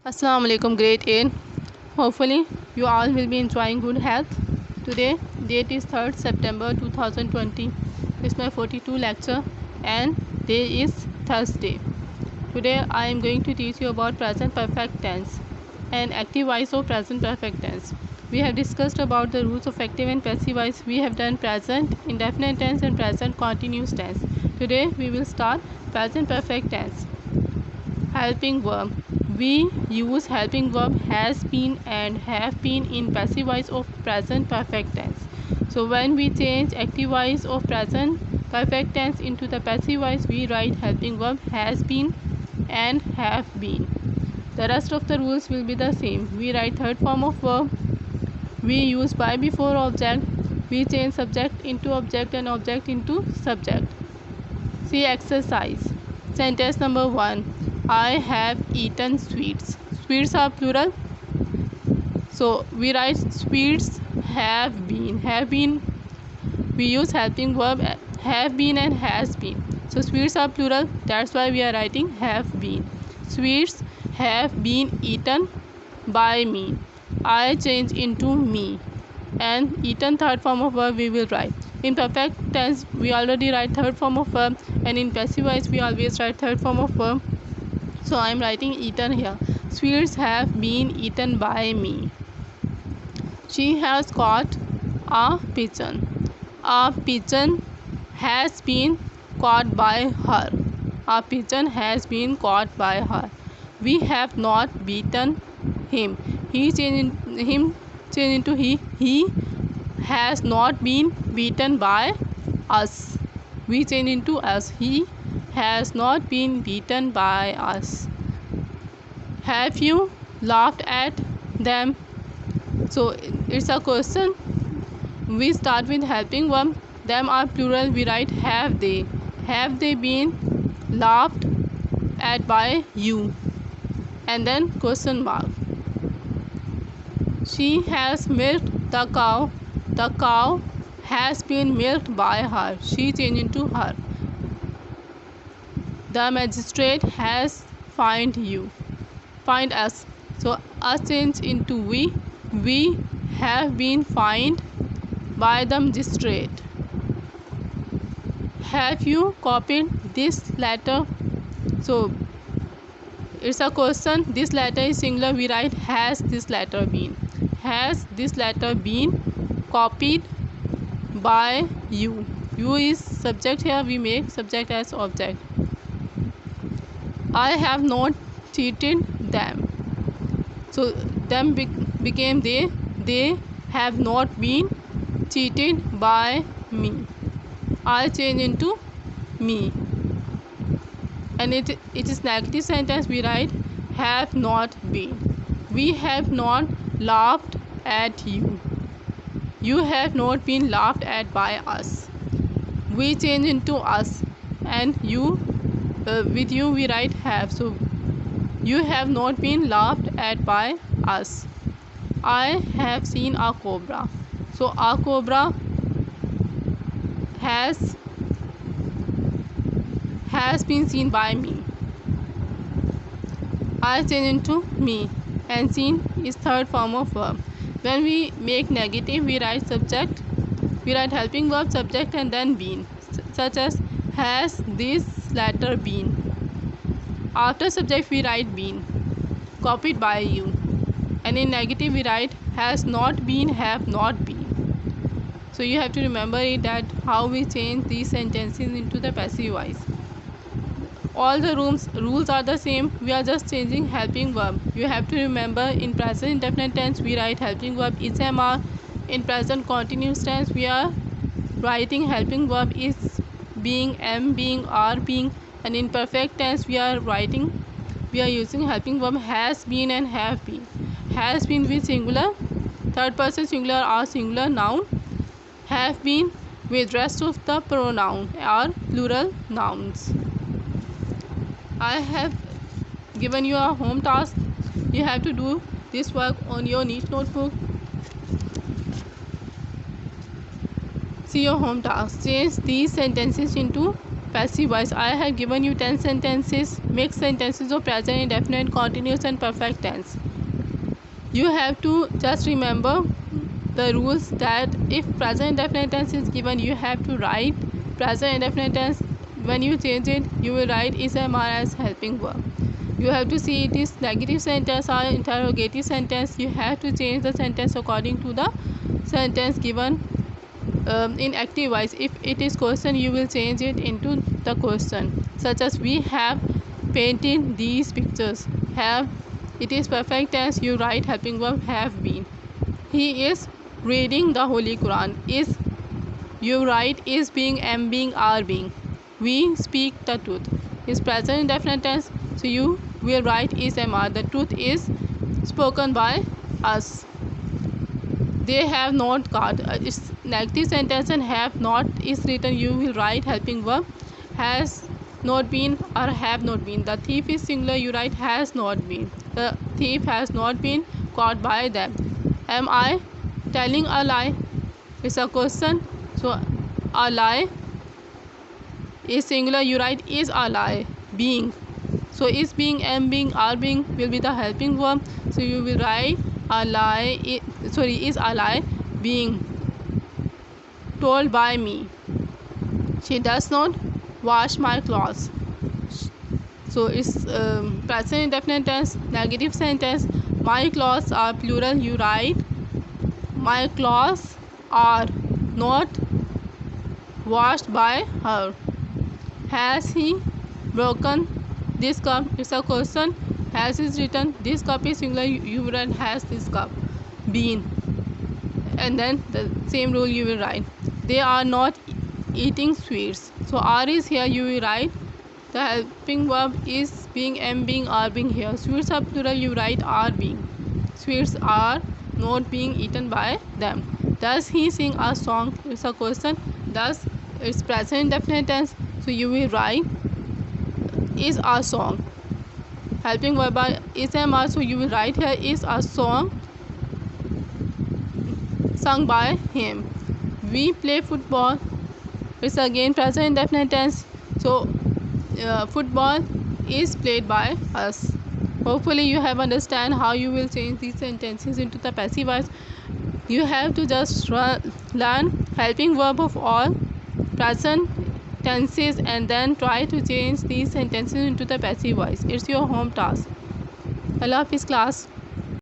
Assalamu alaikum, grade 8. Hopefully you all will be enjoying good health. Today date is 3rd September 2020. It's my 42 lecture and day is Thursday. Today I am going to teach you about present perfect tense and active voice of present perfect tense. We have discussed about the rules of active and passive voice. We have done present indefinite tense and present continuous tense. Today we will start present perfect tense. Helping verb. We use helping verb has been and have been in passive voice of present perfect tense. So when we change active voice of present perfect tense into the passive voice, we write helping verb has been and have been. The rest of the rules will be the same. We write third form of verb. We use by before object. We change subject into object and object into subject. See exercise. Sentence number 1. I have eaten sweets. Sweets are plural. So we write sweets have been. Have been, we use helping verb have been and has been. So sweets are plural. That's why we are writing have been. Sweets have been eaten by me. I change into me. And eaten third form of verb we will write. In perfect tense we already write third form of verb, and in passive voice we always write third form of verb. So I am writing eaten here. Sweets have been eaten by me. She has caught a pigeon. A pigeon has been caught by her. A pigeon has been caught by her. We have not beaten him. Him change into he. He has not been beaten by us. We change into us. He has not been beaten by us. Have you laughed at them? So it's a question. We start with helping verb. Them are plural. We write have they. Have they been laughed at by you? And then question mark. She has milked the cow. The cow has been milked by her. She changed into her. The magistrate has fined you. Find us. So us change into we. We have been fined by the magistrate. Have you copied this letter? So it's a question. This letter is singular. We write has this letter been. Has this letter been copied by you? You is subject here. We make subject as object. I have not cheated them. So them became they. They have not been cheated by me. I change into me. And it is negative sentence. We write have not been. We have not laughed at you. You have not been laughed at by us. We change into us, and you with you we write have. So you have not been laughed at by us. I have seen a cobra. So a cobra has been seen by me. I change into me, and seen is third form of verb. When we make negative, we write subject. We write helping verb, subject, and then been, such as has this letter been. After subject we write been, copied by you. And in negative we write has not been, have not been. So you have to remember it, that how we change these sentences into the passive voice. All the rules are the same. We are just changing helping verb. You have to remember, in present indefinite tense we write helping verb is am. In present continuous tense we are writing helping verb is being, am being, are being. And in perfect tense we are using helping verb has been and have been. Has been with singular, third person singular or singular noun. Have been with rest of the pronoun or plural nouns. I have given you a home task. You have to do this work on your neat notebook. See your home task. Change these sentences into passive voice. I have given you 10 sentences, mixed sentences of present indefinite, continuous and perfect tense. You have to just remember the rules that if present indefinite tense is given, you have to write present indefinite tense. When you change it, you will write ismr as helping verb. You have to see it is negative sentence or interrogative sentence. You have to change the sentence according to the sentence given in active voice. If it is question, you will change it into the question, such as we have painted these pictures. Have, it is perfect tense, you write helping verb have been. He is reading the Holy Quran. Is, you write is being, am being, are being. We speak the truth is present indefinite tense, so you will write is mr. The truth is spoken by us. They have not got, it's negative sentence and have not is written, you will write helping verb has not been or have not been. The thief is singular, you write has not been. The thief has not been caught by them. Am I telling a lie? It's a question, so a lie is singular, you write is a lie being. So is being, am being, are being will be the helping verb, so you will write a lie, is a lie being told by me. She does not wash my clothes. So it's present indefinite tense, negative sentence. My clothes are plural, you write my clothes are not washed by her. Has he broken this cup? It's a question. Has is written, this cup is singular, you write has this cup been, and then the same rule you will write. They are not eating sweets, so are is here, you will write the helping verb is being, am being, are being here. Sweets are plural, you write are being. Sweets are not being eaten by them. Does he sing a song? It's a question. Does, it's present indefinite tense, so you will write is a song. Helping verb is mr, so you will write here is a song sung by him. We play football. It's again present indefinite tense, so football is played by us. Hopefully you have understand how you will change these sentences into the passive voice. You have to just learn helping verb of all present tenses and then try to change these sentences into the passive voice. It's your home task. Allah Hafiz class.